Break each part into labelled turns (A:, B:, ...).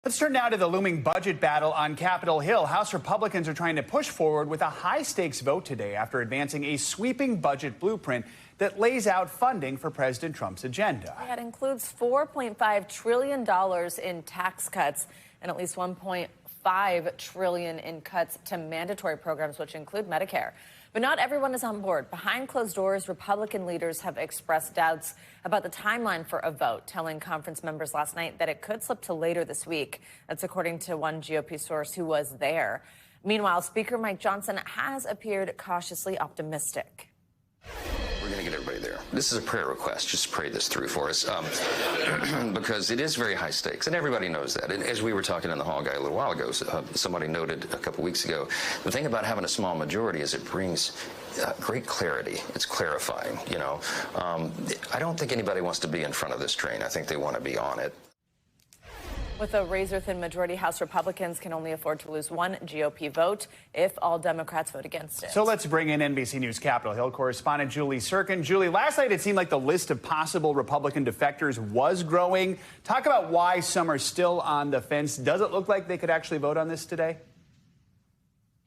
A: Let's turn now to the looming budget battle on Capitol Hill. House Republicans are trying to push forward with a high-stakes vote today after advancing a sweeping budget blueprint that lays out funding for President Trump's agenda.
B: It includes $4.5 trillion in tax cuts and at least $1.5 trillion in cuts to mandatory programs, which include Medicare. But not everyone is on board. Behind closed doors, Republican leaders have expressed doubts about the timeline for a vote, telling conference members last night that it could slip to later this week. That's according to one GOP source who was there. Meanwhile, Speaker Mike Johnson has appeared cautiously optimistic.
C: We're going to get everybody there. This is a prayer request. Just pray this through for us because it is very high stakes, and everybody knows that. And as we were talking in the hall guy a little while ago, somebody noted a couple weeks ago, the thing about having a small majority is it brings great clarity. It's clarifying, you know. I don't think anybody wants to be in front of this train. I think they want to be on it.
B: With a razor-thin majority, House Republicans can only afford to lose one GOP vote if all Democrats vote against it.
A: So let's bring in NBC News Capitol Hill correspondent Julie Tsirkin. Julie, last night it seemed like the list of possible Republican defectors was growing. Talk about why some are still on the fence. Does it look like they could actually vote on this today?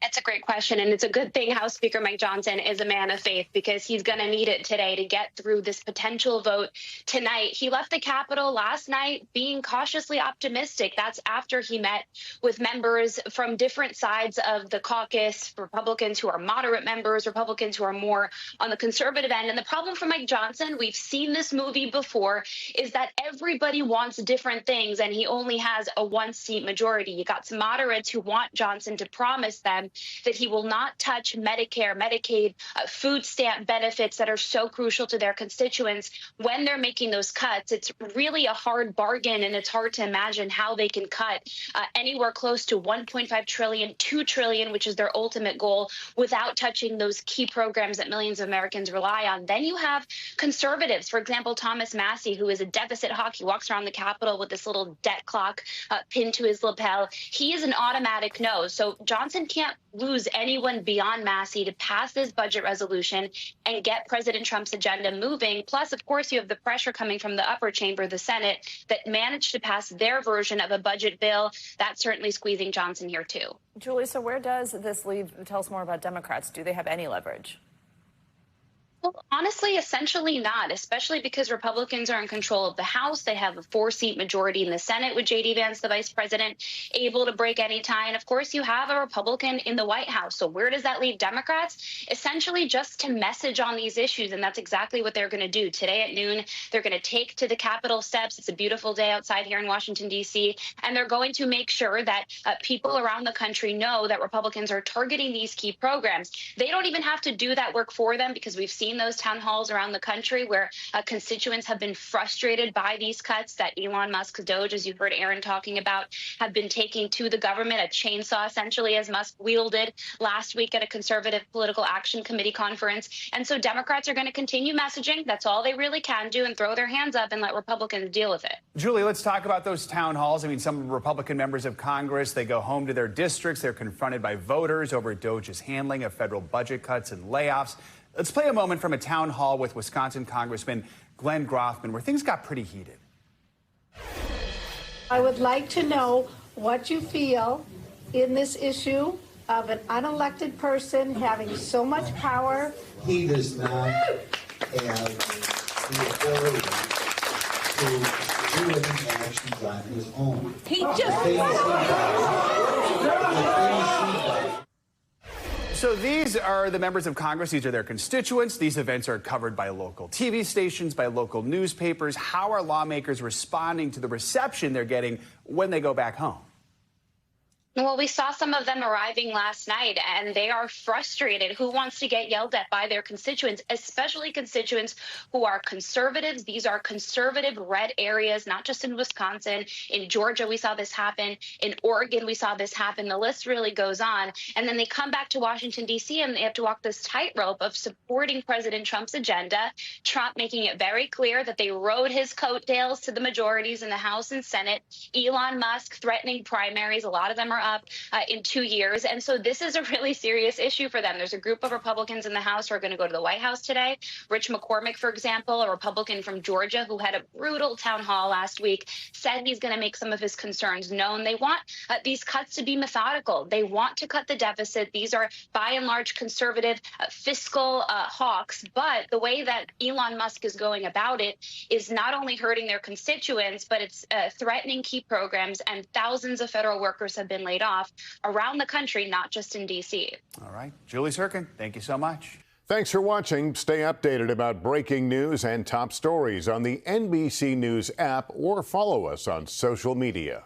D: It's a great question, and it's a good thing House Speaker Mike Johnson is a man of faith because he's going to need it today to get through this potential vote tonight. He left the Capitol last night being cautiously optimistic. That's after he met with members from different sides of the caucus, Republicans who are moderate members, Republicans who are more on the conservative end. And the problem for Mike Johnson, we've seen this movie before, is that everybody wants different things, and he only has a one-seat majority. You got some moderates who want Johnson to promise them that he will not touch Medicare, Medicaid, food stamp benefits that are so crucial to their constituents. When they're making those cuts, it's really a hard bargain, and it's hard to imagine how they can cut anywhere close to $1.5 trillion, $2 trillion, which is their ultimate goal, without touching those key programs that millions of Americans rely on. Then you have conservatives, for example, Thomas Massie, who is a deficit hawk. He walks around the Capitol with this little debt clock pinned to his lapel. He is an automatic no. So Johnson can't lose anyone beyond Massie to pass this budget resolution and get President Trump's agenda moving. Plus, of course, you have the pressure coming from the upper chamber, the Senate, that managed to pass their version of a budget bill. That's certainly squeezing Johnson here, too.
B: Julie, so where does this leave? Tell us more about Democrats. Do they have any leverage?
D: Well, honestly, essentially not, especially because Republicans are in control of the House. They have a 4-seat majority in the Senate with J.D. Vance, the vice president, able to break any tie. And, of course, you have a Republican in the White House. So where does that leave Democrats? Essentially just to message on these issues. And that's exactly what they're going to do. Today at noon, they're going to take to the Capitol steps. It's a beautiful day outside here in Washington, D.C. And they're going to make sure that people around the country know that Republicans are targeting these key programs. They don't even have to do that work for them because we've seen those town halls around the country where constituents have been frustrated by these cuts that Elon Musk's Doge, as you heard Aaron talking about, have been taking to the government, a chainsaw essentially, as Musk wielded last week at a conservative political action committee conference. And so Democrats are going to continue messaging. That's all they really can do, and throw their hands up and let Republicans deal with it.
A: Julie, let's talk about those town halls. I mean, some Republican members of Congress, they go home to their districts. They're confronted by voters over Doge's handling of federal budget cuts and layoffs. Let's play a moment from a town hall with Wisconsin Congressman Glenn Grothman, where things got pretty heated.
E: I would like to know what you feel in this issue of an unelected person having so much power.
F: He does not have the ability to do any actions on his own.
E: He just...
A: So these are the members of Congress. These are their constituents. These events are covered by local TV stations, by local newspapers. How are lawmakers responding to the reception they're getting when they go back home?
D: Well, we saw some of them arriving last night, and they are frustrated. Who wants to get yelled at by their constituents, especially constituents who are conservatives? These are conservative red areas, not just in Wisconsin. In Georgia, we saw this happen. In Oregon, we saw this happen. The list really goes on. And then they come back to Washington, D.C., and they have to walk this tightrope of supporting President Trump's agenda, Trump making it very clear that they rode his coattails to the majorities in the House and Senate, Elon Musk threatening primaries. A lot of them are up in 2 years. And so this is a really serious issue for them. There's a group of Republicans in the House who are going to go to the White House today. Rich McCormick, for example, a Republican from Georgia who had a brutal town hall last week, said he's going to make some of his concerns known. They want these cuts to be methodical. They want to cut the deficit. These are, by and large, conservative fiscal hawks. But the way that Elon Musk is going about it is not only hurting their constituents, but it's threatening key programs, and thousands of federal workers have been laid off around the country, not just in D.C.
A: All right. Julie Tsirkin, thank you so much.
G: Thanks for watching. Stay updated about breaking news and top stories on the NBC News app or follow us on social media.